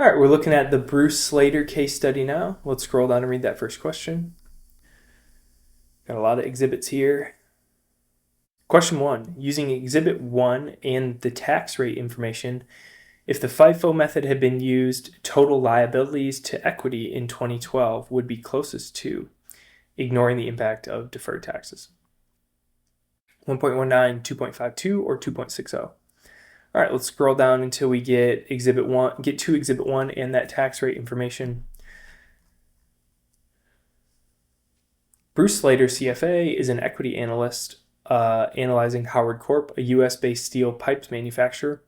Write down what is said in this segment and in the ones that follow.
All right, we're looking at the Bruce Slater case study now. Let's scroll down and read that first question. Got a lot of exhibits here. Question 1. Using Exhibit 1 and the tax rate information, if the FIFO method had been used, total liabilities to equity in 2012 would be closest to, ignoring the impact of deferred taxes. 1.19, 2.52, or 2.60. All right, let's scroll down until we get to Exhibit 1 and that tax rate information. Bruce Slater, CFA, is an equity analyst analyzing Howard Corp, a U.S.-based steel pipes manufacturer.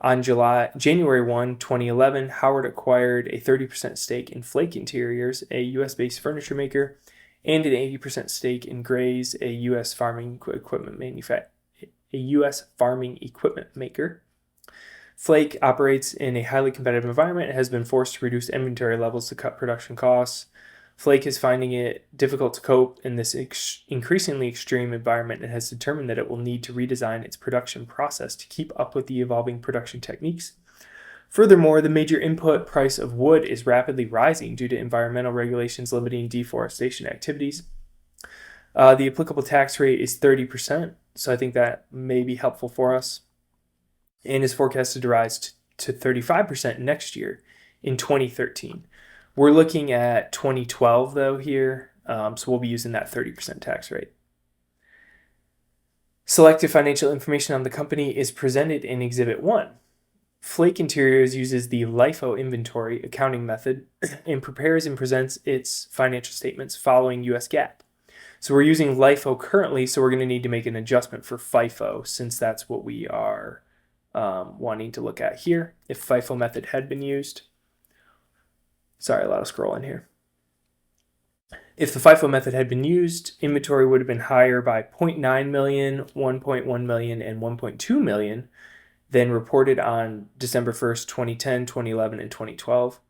On January 1, 2011, Howard acquired a 30% stake in Flake Interiors, a U.S.-based furniture maker, and an 80% stake in Gray's, a U.S. farming equipment maker. Flake operates in a highly competitive environment and has been forced to reduce inventory levels to cut production costs. Flake is finding it difficult to cope in this increasingly extreme environment and has determined that it will need to redesign its production process to keep up with the evolving production techniques. Furthermore, the major input price of wood is rapidly rising due to environmental regulations limiting deforestation activities. The applicable tax rate is 30%, so I think that may be helpful for us, and is forecasted to rise to 35% next year in 2013. We're looking at 2012 though here, so we'll be using that 30% tax rate. Selected financial information on the company is presented in Exhibit 1. Flake Interiors uses the LIFO inventory accounting method and prepares and presents its financial statements following US GAAP. So we're using LIFO currently, so we're going to need to make an adjustment for FIFO since that's what we are wanting to look at here. If FIFO method had been used. Sorry, a lot of scrolling here. If the FIFO method had been used, inventory would have been higher by 0.9 million, 1.1 million, and 1.2 million than reported on December 1st, 2010, 2011, and 2012.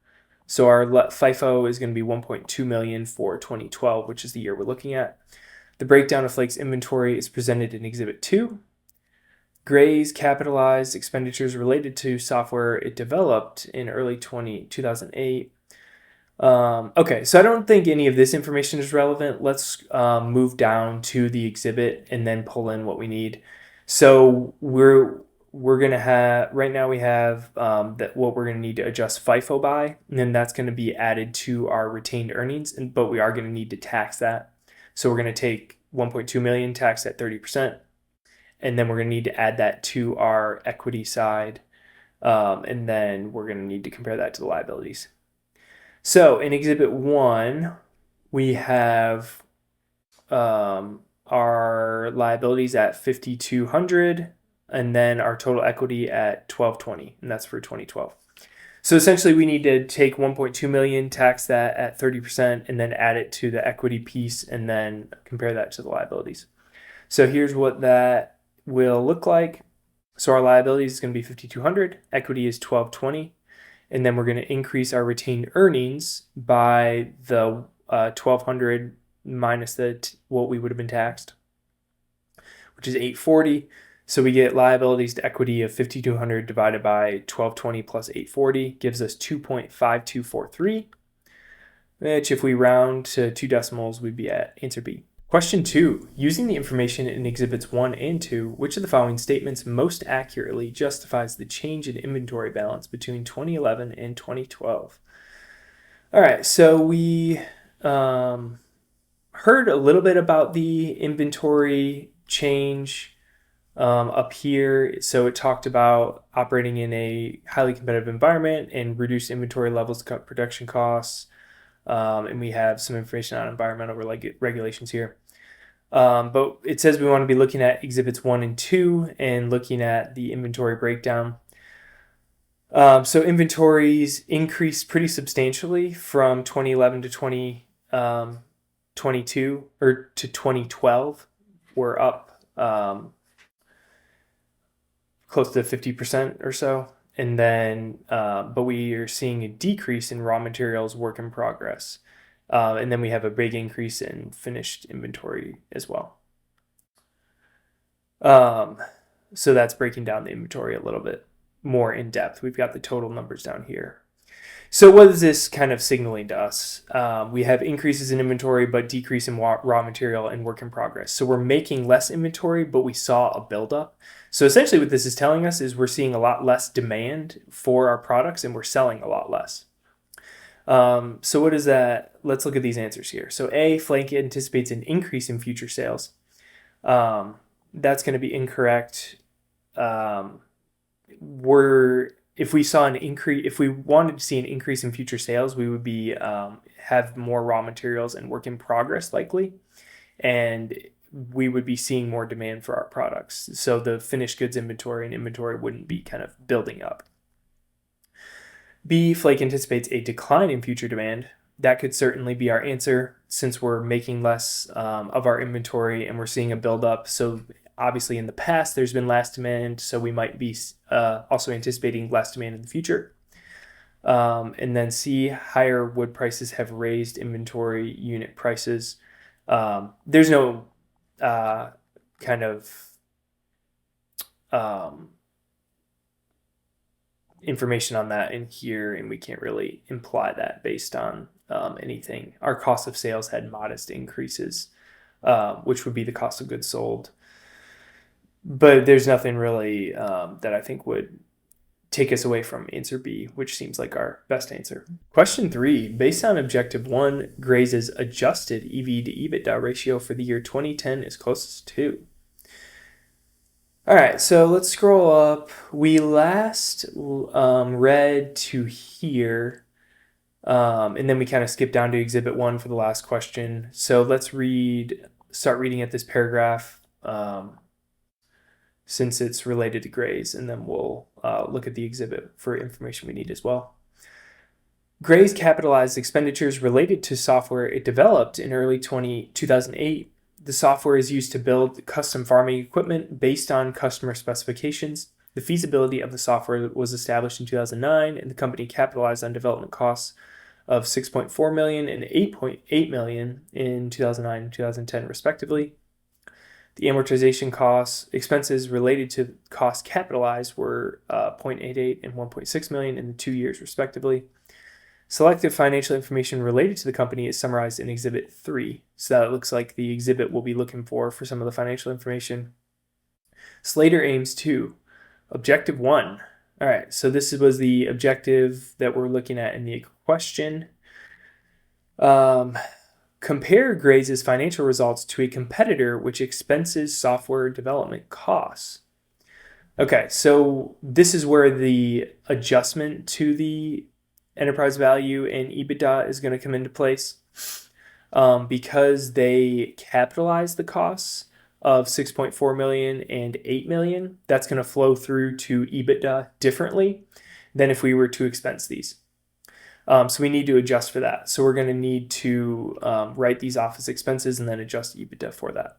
So our FIFO is going to be 1.2 million for 2012, which is the year we're looking at. The breakdown of Flake's inventory is presented in Exhibit 2. Gray's capitalized expenditures related to software it developed in early 2008. Okay, so I don't think any of this information is relevant. Let's move down to the exhibit and then pull in what we need. So we're gonna have right now we have that what we're gonna need to adjust FIFO by, and then that's gonna be added to our retained earnings. But we are gonna need to tax that. So we're gonna take 1.2 million, tax at 30%, and then we're gonna need to add that to our equity side, and then we're gonna need to compare that to the liabilities. So in Exhibit 1, we have our liabilities at $5,200, and then our total equity at $1,220, and that's for 2012. So essentially, we need to take 1.2 million, tax that at 30%, and then add it to the equity piece, and then compare that to the liabilities. So here's what that will look like. So our liabilities is going to be $5,200, equity is $1,220. And then we're going to increase our retained earnings by the $1,200 minus what we would have been taxed, which is $840. So we get liabilities to equity of $5,200 divided by $1,220 plus $840 gives us 2.5243, which if we round to 2 decimals, we'd be at answer B. Question 2. Using the information in Exhibits 1 and 2, which of the following statements most accurately justifies the change in inventory balance between 2011 and 2012? All right, so we heard a little bit about the inventory change up here. So it talked about operating in a highly competitive environment and reduce inventory levels to cut production costs. And we have some information on environmental regulations here. But it says we want to be looking at Exhibits 1 and 2 and looking at the inventory breakdown. So inventories increased pretty substantially from 2011 to 2022 or to 2012. We're up close to 50% or so. And then, but we are seeing a decrease in raw materials work in progress. And then we have a big increase in finished inventory as well. So that's breaking down the inventory a little bit more in depth. We've got the total numbers down here. So what is this kind of signaling to us? We have increases in inventory, but decrease in raw material and work in progress. So we're making less inventory, but we saw a buildup. So essentially what this is telling us is we're seeing a lot less demand for our products and we're selling a lot less. So what is that? Let's look at these answers here. So A, Flake anticipates an increase in future sales. That's going to be incorrect. If we saw an increase, if we wanted to see an increase in future sales, we would be have more raw materials and work in progress likely, and we would be seeing more demand for our products. So the finished goods inventory and inventory wouldn't be kind of building up. B, Flake anticipates a decline in future demand. That could certainly be our answer since we're making less of our inventory and we're seeing a buildup. So obviously in the past there's been less demand, so we might be also anticipating less demand in the future. And then C, higher wood prices have raised inventory unit prices. There's no kind of information on that in here, and we can't really imply that based on anything. Our cost of sales had modest increases, which would be the cost of goods sold. But there's nothing really that I think would take us away from answer B, which seems like our best answer. Question 3, based on objective 1, Gray's adjusted EV to EBITDA ratio for the year 2010 is closest to. All right, so let's scroll up. We last read to here, and then we kind of skipped down to Exhibit 1 for the last question. So let's start reading at this paragraph since it's related to Gray's, and then we'll look at the exhibit for information we need as well. Gray's capitalized expenditures related to software it developed in early 2008. The software is used to build custom farming equipment based on customer specifications. The feasibility of the software was established in 2009, and the company capitalized on development costs of $6.4 million and $8.8 million in 2009 and 2010, respectively. The amortization expenses related to costs capitalized were $0.88 and $1.6 million in the 2 years, respectively. Selective financial information related to the company is summarized in Exhibit 3. So that looks like the exhibit we'll be looking for some of the financial information. Slater aims to. Objective 1. All right, so this was the objective that we're looking at in the question. Compare Gray's financial results to a competitor which expenses software development costs. Okay, so this is where the adjustment to the enterprise value and EBITDA is going to come into place because they capitalize the costs of $6.4 million and $8 million. That's going to flow through to EBITDA differently than if we were to expense these. So we need to adjust for that. So we're going to need to write these off as expenses and then adjust EBITDA for that.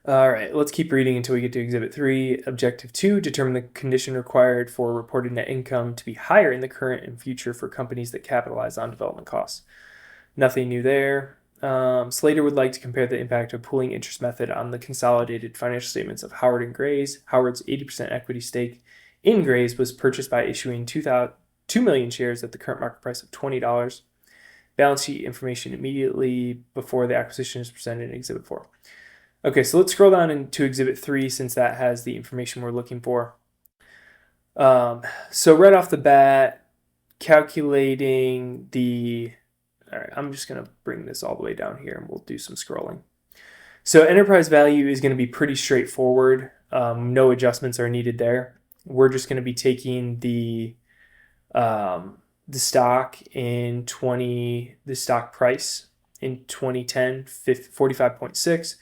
All right, let's keep reading until we get to Exhibit 3. Objective 2, determine the condition required for reported net income to be higher in the current and future for companies that capitalize on development costs. Nothing new there. Slater would like to compare the impact of pooling interest method on the consolidated financial statements of Howard and Gray's. Howard's 80% equity stake in Gray's was purchased by issuing 2 million shares at the current market price of $20. Balance sheet information immediately before the acquisition is presented in Exhibit 4. Okay, so let's scroll down into Exhibit 3 since that has the information we're looking for. So right off the bat, calculating the... All right, I'm just going to bring this all the way down here and we'll do some scrolling. So enterprise value is going to be pretty straightforward. No adjustments are needed there. We're just going to be taking the stock the stock price in 2010, 45.6.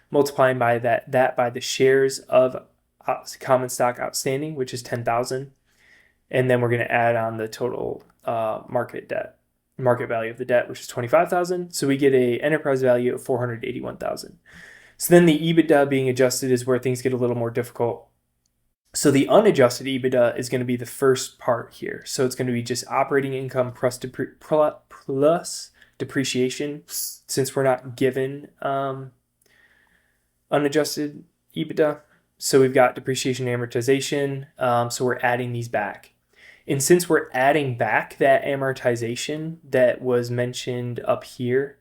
Multiplying by that by the shares of common stock outstanding, which is 10,000, and then we're going to add on the total market value of the debt, which is 25,000. So we get a enterprise value of 481,000. So then the EBITDA being adjusted is where things get a little more difficult. So the unadjusted EBITDA is going to be the first part here. So it's going to be just operating income plus depreciation, since we're not given unadjusted EBITDA. So we've got depreciation and amortization. So we're adding these back. And since we're adding back that amortization that was mentioned up here,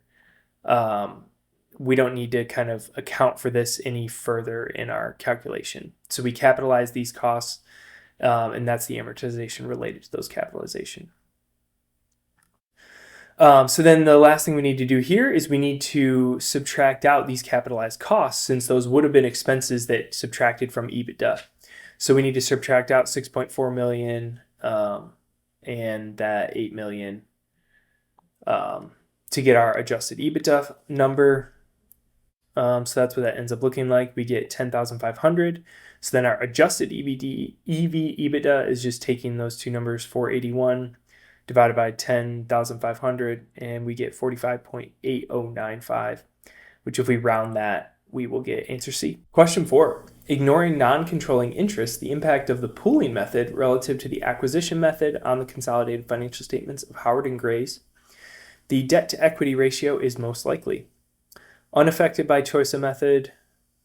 we don't need to kind of account for this any further in our calculation. So we capitalize these costs, and that's the amortization related to those capitalization. So then the last thing we need to do here is we need to subtract out these capitalized costs, since those would have been expenses that subtracted from EBITDA. So we need to subtract out 6.4 million and that 8 million to get our adjusted EBITDA number. So that's what that ends up looking like. We get 10,500. So then our adjusted EBITDA is just taking those two numbers, 481 divided by 10,500, and we get 45.8095, which if we round that, we will get answer C. Question 4. Ignoring non-controlling interest, the impact of the pooling method relative to the acquisition method on the consolidated financial statements of Howard and Gray's. The debt-to-equity ratio is most likely unaffected by choice of method,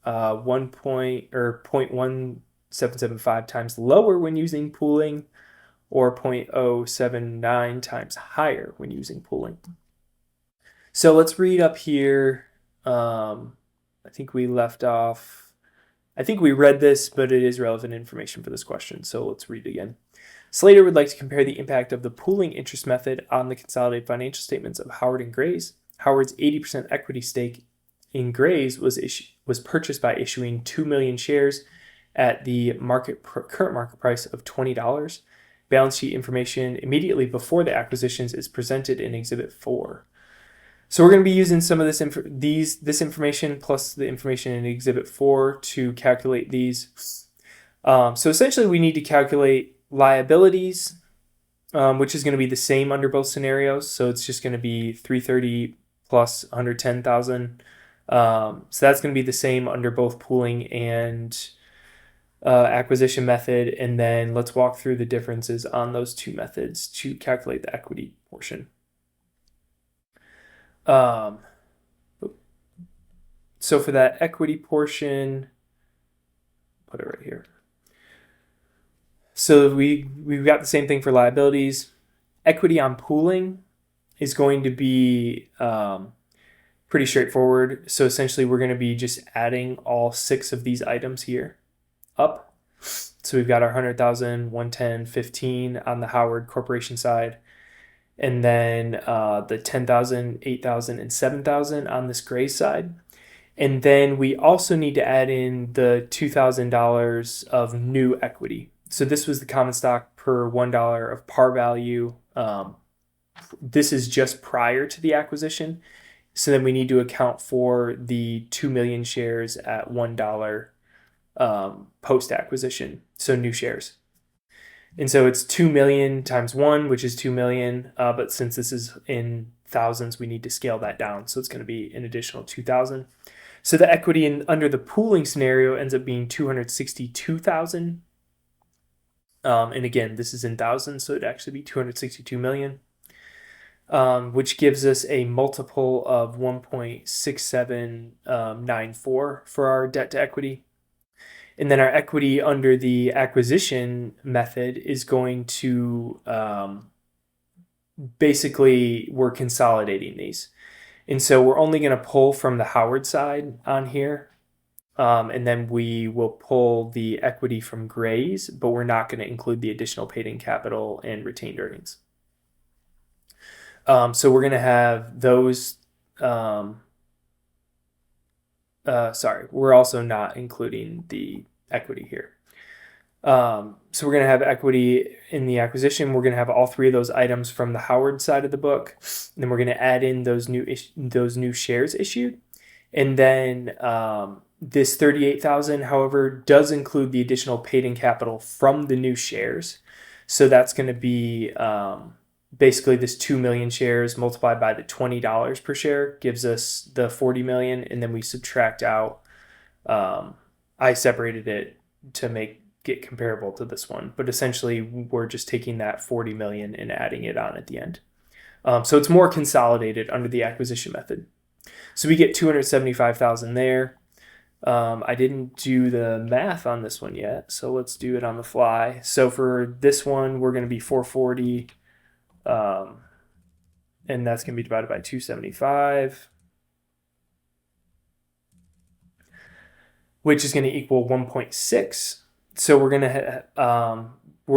0.1775 times lower when using pooling, or 0.079 times higher when using pooling. So let's read up here. I think we left off. I think we read this, but it is relevant information for this question. So let's read it again. Slater would like to compare the impact of the pooling interest method on the consolidated financial statements of Howard and Gray's. Howard's 80% equity stake in Gray's was purchased by issuing 2 million shares at the current market price of $20. Balance sheet information immediately before the acquisitions is presented in Exhibit 4. So we're going to be using some of this information plus the information in Exhibit 4 to calculate these. So essentially we need to calculate liabilities, which is going to be the same under both scenarios. So it's just going to be 330 plus 110,000. So that's going to be the same under both pooling and acquisition method. And then let's walk through the differences on those two methods to calculate the equity portion. So for that equity portion, put it right here. So we've got the same thing for liabilities. Equity on pooling is going to be pretty straightforward. So essentially we're going to be just adding all 6 of these items here up. So we've got our 100,000, 110, 15 on the Howard Corporation side. And then the 10,000, 8,000, and 7,000 on this Gray side. And then we also need to add in the $2,000 of new equity. So this was the common stock per $1 of par value. This is just prior to the acquisition. So then we need to account for the 2 million shares at $1 post-acquisition, so new shares. And so it's 2 million times 1, which is 2 million. But since this is in thousands, we need to scale that down. So it's going to be an additional 2,000. So the equity under the pooling scenario ends up being 262,000. And again, this is in thousands, so it'd actually be 262 million, which gives us a multiple of 1.6794 for our debt to equity. And then our equity under the acquisition method is going to, basically, we're consolidating these. And so we're only going to pull from the Howard side on here. And then we will pull the equity from Gray's, but we're not going to include the additional paid-in capital and retained earnings. So we're going to have those. We're also not including the equity here. So we're going to have equity in the acquisition. We're going to have all 3 of those items from the Howard side of the book. And then we're going to add in those new shares issued. And then this 38,000, however, does include the additional paid-in capital from the new shares. So that's going to be basically this 2 million shares multiplied by the $20 per share gives us the 40 million. And then we subtract out, I separated it to get comparable to this one, but essentially we're just taking that 40 million and adding it on at the end. So it's more consolidated under the acquisition method. So we get 275,000 there. I didn't do the math on this one yet, so let's do it on the fly. So for this one, we're going to be 440, and that's going to be divided by 275, which is going to equal 1.6. So we're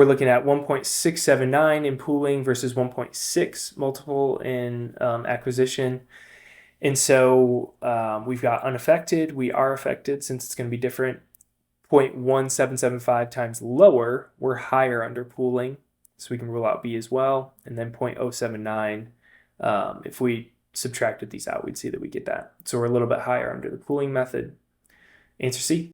looking at 1.679 in pooling versus 1.6 multiple in acquisition. And so we've got unaffected. We are affected since it's going to be different. 0.1775 times lower, we're higher under pooling. So we can rule out B as well. And then 0.079, if we subtracted these out, we'd see that we get that. So we're a little bit higher under the pooling method. Answer C.